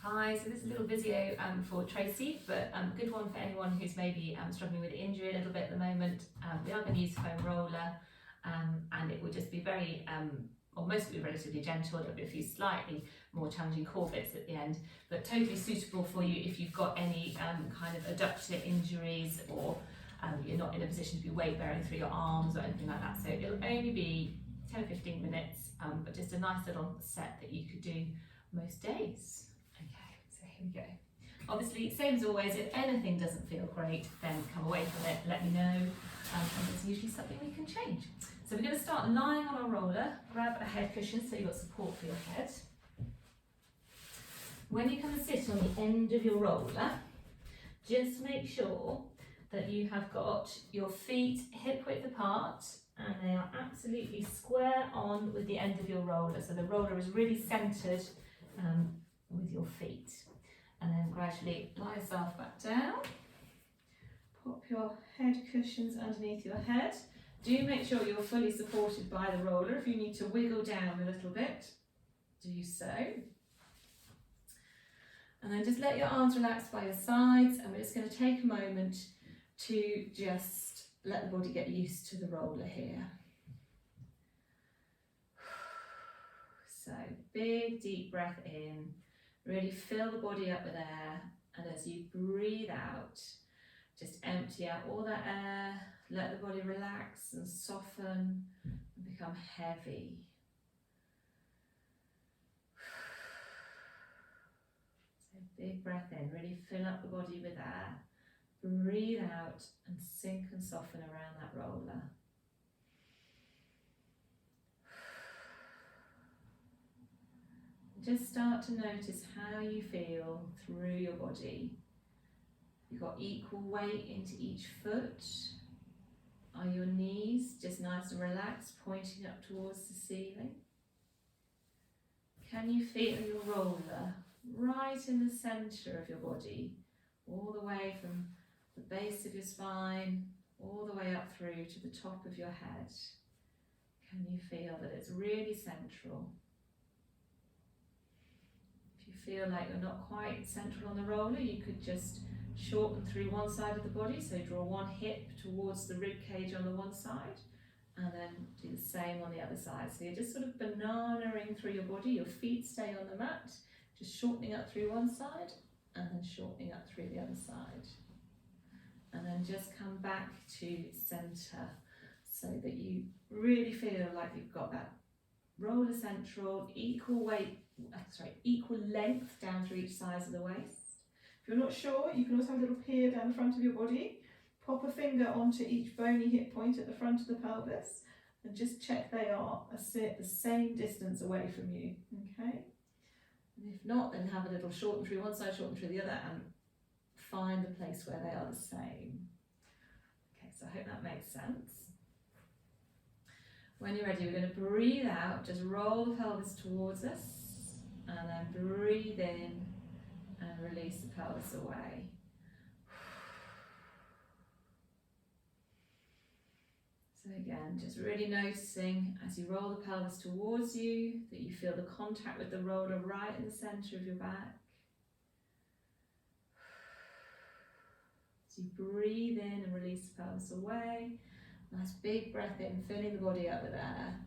Hi, so this is a little video for Tracey, but good one for anyone who's maybe struggling with injury a little bit at the moment. We are going to use foam roller and it will just be very, or mostly relatively gentle. There'll be a few slightly more challenging core bits at the end, but totally suitable for you if you've got any kind of adductor injuries or you're not in a position to be weight bearing through your arms or anything like that. So it'll only be 10 or 15 minutes, but just a nice little set that you could do most days. Okay, so here we go. Obviously, same as always, if anything doesn't feel great, then come away from it, let me know, and there's usually something we can change. So we're going to start lying on our roller, grab a head cushion so you've got support for your head. When you come and sit on the end of your roller, just make sure that you have got your feet hip width apart and they are absolutely square on with the end of your roller. So the roller is really centred with your feet. And then gradually lie yourself back down. Pop your head cushions underneath your head. Do make sure you're fully supported by the roller. If you need to wiggle down a little bit, do so. And then just let your arms relax by your sides, and we're just going to take a moment to just let the body get used to the roller here. So big deep breath in, really fill the body up with air, and as you breathe out, just empty out all that air, let the body relax and soften and become heavy. So big breath in, really fill up the body with air. Breathe out and sink and soften around that roller. Just start to notice how you feel through your body. You've got equal weight into each foot. Are your knees just nice and relaxed, pointing up towards the ceiling? Can you feel your roller right in the centre of your body, all the way from the base of your spine, all the way up through to the top of your head? Can you feel that it's really central? If you feel like you're not quite central on the roller, you could just shorten through one side of the body, so draw one hip towards the rib cage on the one side, and then do the same on the other side. So you're just sort of bananaing through your body, your feet stay on the mat, just shortening up through one side, and then shortening up through the other side. And then just come back to centre, so that you really feel like you've got that roller central, equal length down through each side of the waist. If you're not sure, you can also have a little pier down the front of your body. Pop a finger onto each bony hip point at the front of the pelvis and just check they are the same distance away from you, okay? And if not, then have a little shorten through one side, shorten through the other, and find the place where they are the same. Okay, so I hope that makes sense. When you're ready, we're going to breathe out, just roll the pelvis towards us, and then breathe in and release the pelvis away. So again, just really noticing as you roll the pelvis towards you, that you feel the contact with the roller right in the centre of your back. As you breathe in and release the pelvis away, nice big breath in, filling the body up with air.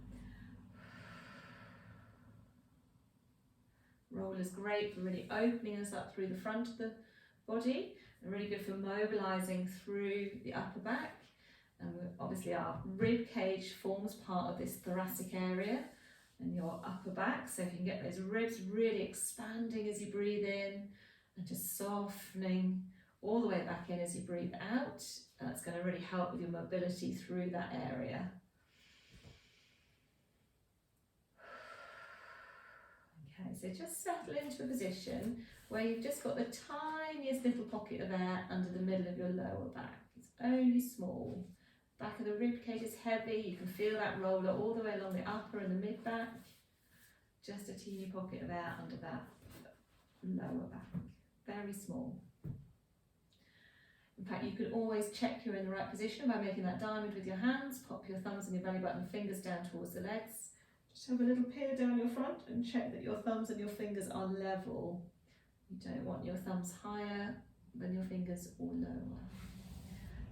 Roller's great for really opening us up through the front of the body, and really good for mobilising through the upper back. And obviously our rib cage forms part of this thoracic area and your upper back, so if you can get those ribs really expanding as you breathe in and just softening all the way back in as you breathe out, that's going to really help with your mobility through that area. Okay, so just settle into a position where you've just got the tiniest little pocket of air under the middle of your lower back. It's only small. Back of the rib cage is heavy, you can feel that roller all the way along the upper and the mid back. Just a teeny pocket of air under that lower back, very small. In fact, you could always check you're in the right position by making that diamond with your hands. Pop your thumbs and your belly button, fingers down towards the legs. Just have a little peer down your front and check that your thumbs and your fingers are level You don't want your thumbs higher than your fingers or lower.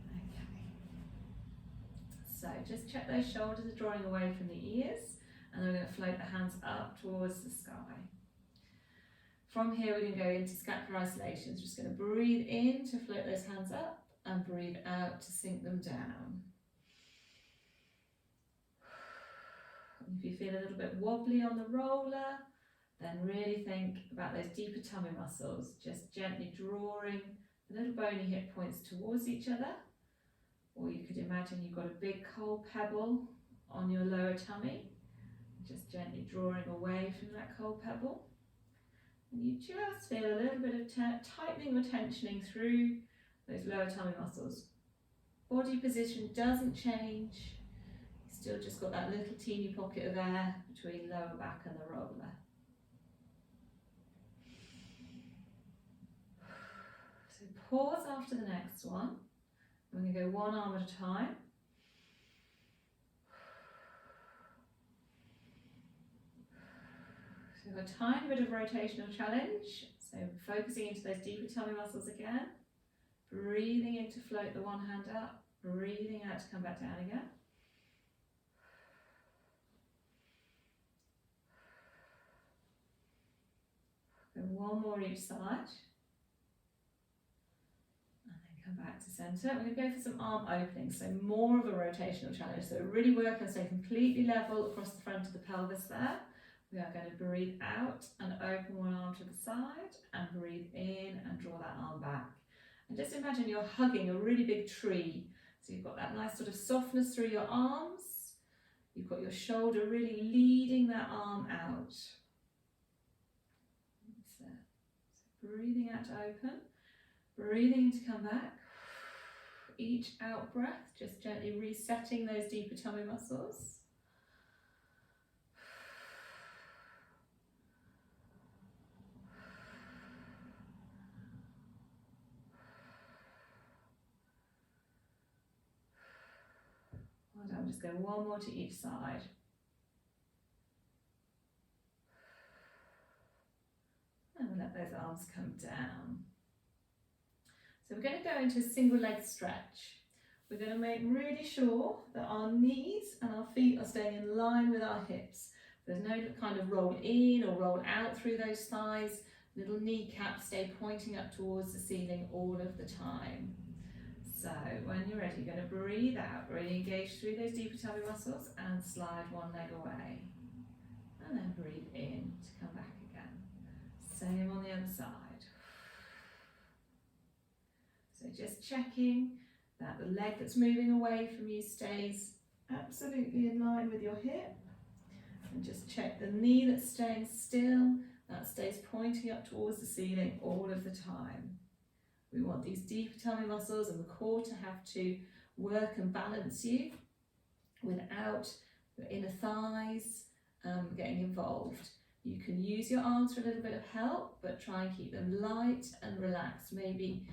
Okay. So just check those shoulders are drawing away from the ears, and then we're going to float the hands up towards the sky. From here we're going to go into scapular isolation. So just going to breathe in to float those hands up and breathe out to sink them down. And if you feel a little bit wobbly on the roller, then really think about those deeper tummy muscles, just gently drawing the little bony hip points towards each other. Or you could imagine you've got a big cold pebble on your lower tummy, just gently drawing away from that cold pebble. And you just feel a little bit of tightening or tensioning through those lower tummy muscles. Body position doesn't change. You've still just got that little teeny pocket of air between lower back and the roller. So pause after the next one. We're going to go one arm at a time. So a tiny bit of rotational challenge. So focusing into those deeper tummy muscles again. Breathing in to float the one hand up. Breathing out to come back down again. Go one more each side. Back to centre. We're going to go for some arm openings, so more of a rotational challenge. So really work on staying completely level across the front of the pelvis there. We are going to breathe out and open one arm to the side and breathe in and draw that arm back. And just imagine you're hugging a really big tree. So you've got that nice sort of softness through your arms. You've got your shoulder really leading that arm out. So breathing out to open, breathing in to come back. Each out breath, just gently resetting those deeper tummy muscles. Well done, just go one more to each side. And we'll let those arms come down. So we're going to go into a single leg stretch. We're going to make really sure that our knees and our feet are staying in line with our hips. There's no kind of roll in or roll out through those thighs. Little kneecaps stay pointing up towards the ceiling all of the time. So when you're ready, you're going to breathe out, really engage through those deeper tummy muscles and slide one leg away. And then breathe in to come back again. Same on the other side. So just checking that the leg that's moving away from you stays absolutely in line with your hip. And just check the knee that's staying still, that stays pointing up towards the ceiling all of the time. We want these deep tummy muscles and the core to have to work and balance you without your inner thighs getting involved. You can use your arms for a little bit of help, but try and keep them light and relaxed. Maybe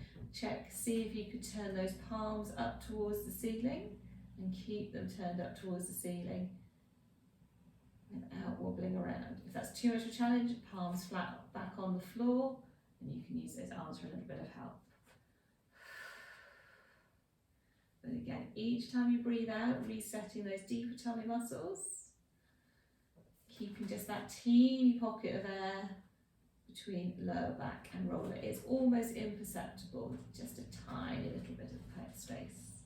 see if you could turn those palms up towards the ceiling and keep them turned up towards the ceiling without wobbling around. If that's too much of a challenge, palms flat back on the floor, and you can use those arms for a little bit of help. But again, each time you breathe out, resetting those deeper tummy muscles, keeping just that teeny pocket of air between lower back and roller. It's almost imperceptible, just a tiny little bit of space.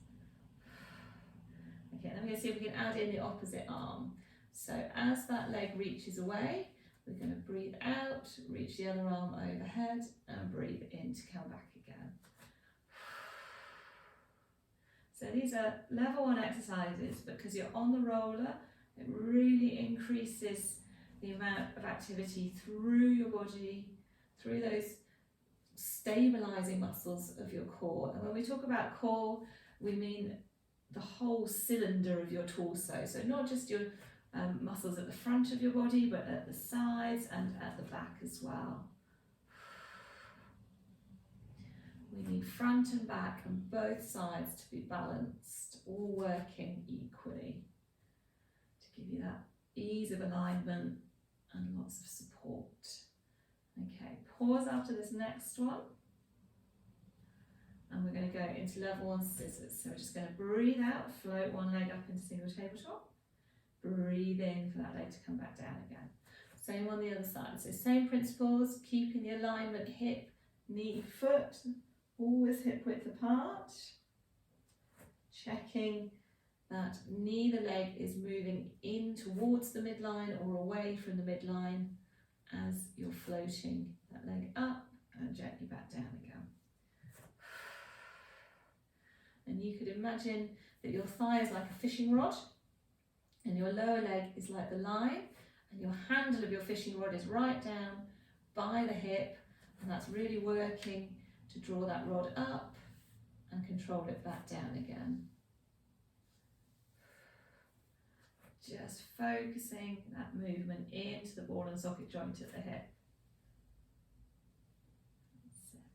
Okay, then we're going to see if we can add in the opposite arm. So as that leg reaches away, we're going to breathe out, reach the other arm overhead and breathe in to come back again. So these are level 1 exercises, but because you're on the roller, it really increases the amount of activity through your body, through those stabilising muscles of your core. And when we talk about core, we mean the whole cylinder of your torso. So not just your muscles at the front of your body, but at the sides and at the back as well. We need front and back and both sides to be balanced, all working equally to give you that ease of alignment and lots of support Okay, pause after this next one. And we're going to go into level one scissors. So we're just going to breathe out, float one leg up into single tabletop. Breathe in for that leg to come back down again. Same on the other side. So same principles, keeping the alignment hip, knee, foot, always hip width apart. Checking that neither leg is moving in towards the midline or away from the midline as you're floating that leg up and gently back down again. And you could imagine that your thigh is like a fishing rod and your lower leg is like the line, and your handle of your fishing rod is right down by the hip, and that's really working to draw that rod up and control it back down again. Just focusing that movement into the ball and socket joint at the hip.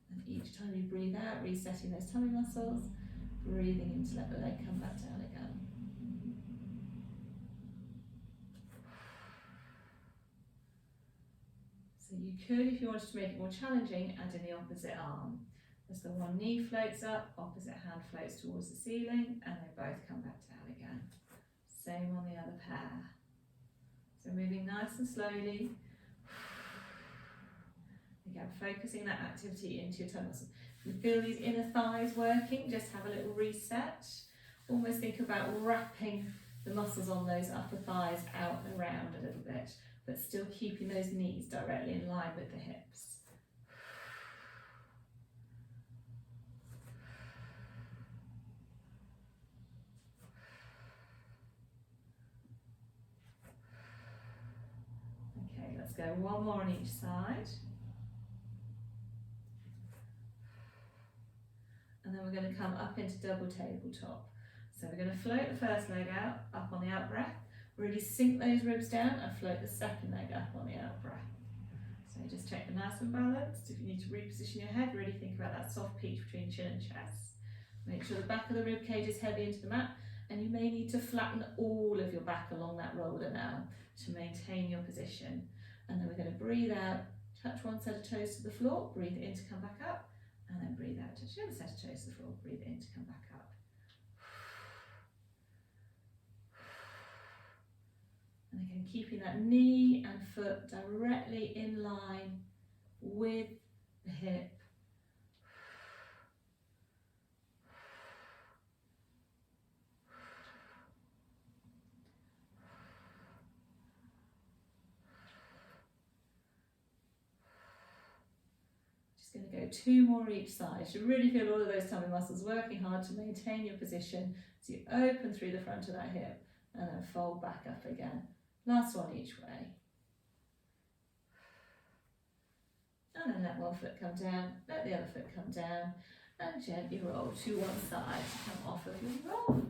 And each time you breathe out, resetting those tummy muscles, breathing in to let the leg come back down again. So you could, if you wanted to make it more challenging, add in the opposite arm. As the one knee floats up, opposite hand floats towards the ceiling, and they both come back down again. Same on the other pair. So moving nice and slowly. Again, focusing that activity into your tummy muscles. If you feel these inner thighs working, just have a little reset. Almost think about wrapping the muscles on those upper thighs out and around a little bit, but still keeping those knees directly in line with the hips. Okay, let's go one more on each side. And then we're going to come up into double tabletop. So we're going to float the first leg out, up on the out breath. Really sink those ribs down and float the second leg up on the out breath. So just check the nice and balanced. If you need to reposition your head, really think about that soft peak between chin and chest. Make sure the back of the rib cage is heavy into the mat, and you may need to flatten all of your back along that roller now to maintain your position. And then we're going to breathe out, touch one set of toes to the floor, breathe in to come back up, and then breathe out, touch the other set of toes to the floor, breathe in to come back up. And again, keeping that knee and foot directly in line with the hip. Going to go two more each side. You should really feel all of those tummy muscles working hard to maintain your position. So you open through the front of that hip and then fold back up again. Last one each way. And then let one foot come down, let the other foot come down, and gently roll to one side to come off of your roller.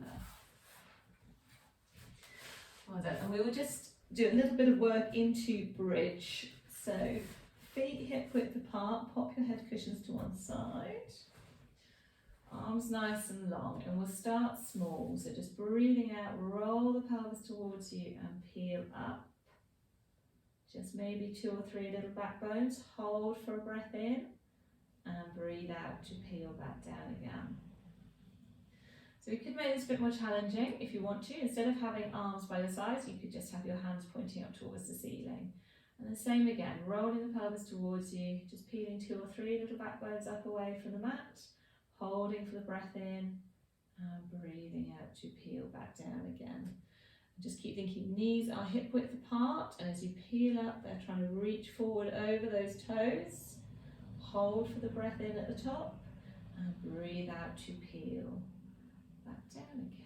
Well done. And we will just do a little bit of work into bridge. So feet hip width apart, pop your head cushions to one side. Arms nice and long, and we'll start small. So just breathing out, roll the pelvis towards you and peel up. Just maybe 2 or 3 little back bones. Hold for a breath in and breathe out to peel back down again. So we could make this a bit more challenging if you want to. Instead of having arms by your sides, you could just have your hands pointing up towards the ceiling. And the same again, rolling the pelvis towards you, just peeling 2 or 3 little back bones up away from the mat, holding for the breath in and breathing out to peel back down again. And just keep thinking knees are hip width apart, and as you peel up, they're trying to reach forward over those toes. Hold for the breath in at the top and breathe out to peel back down again.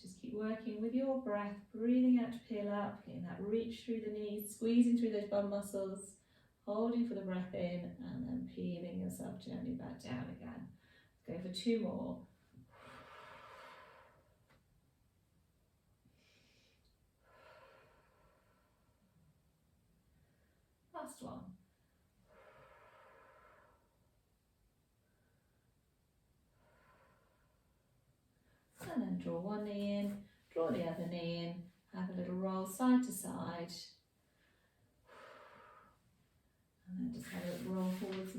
Just keep working with your breath, breathing out to peel up, getting that reach through the knees, squeezing through those bum muscles, holding for the breath in, and then peeling yourself gently back down again. Let's go for 2 more. Last one. And then draw one knee in, draw the other knee in, have a little roll side to side,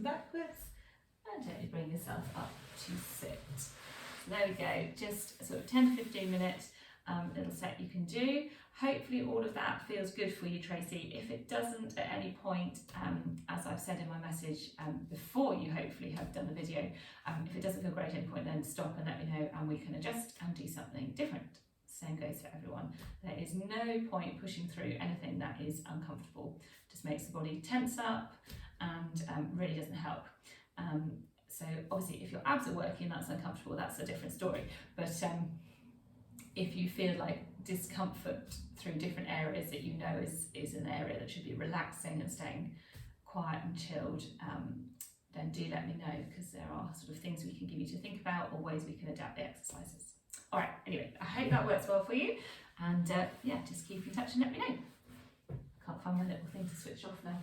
facing backwards, and gently bring yourself up to sit. So there we go, just sort of 10 to 15 minute little set you can do. Hopefully all of that feels good for you, Tracy. If it doesn't at any point, as I've said in my message before you hopefully have done the video, if it doesn't feel great at any point, then stop and let me know and we can adjust and do something different. Same goes for everyone. There is no point pushing through anything that is uncomfortable. Just makes the body tense up and really doesn't help. So obviously if your abs are working, that's uncomfortable, that's a different story. But if you feel like discomfort through different areas that you know is an area that should be relaxing and staying quiet and chilled, then do let me know, because there are sort of things we can give you to think about or ways we can adapt the exercises. All right, anyway, I hope that works well for you, and yeah, just keep in touch and let me know. Can't find my little thing to switch off now.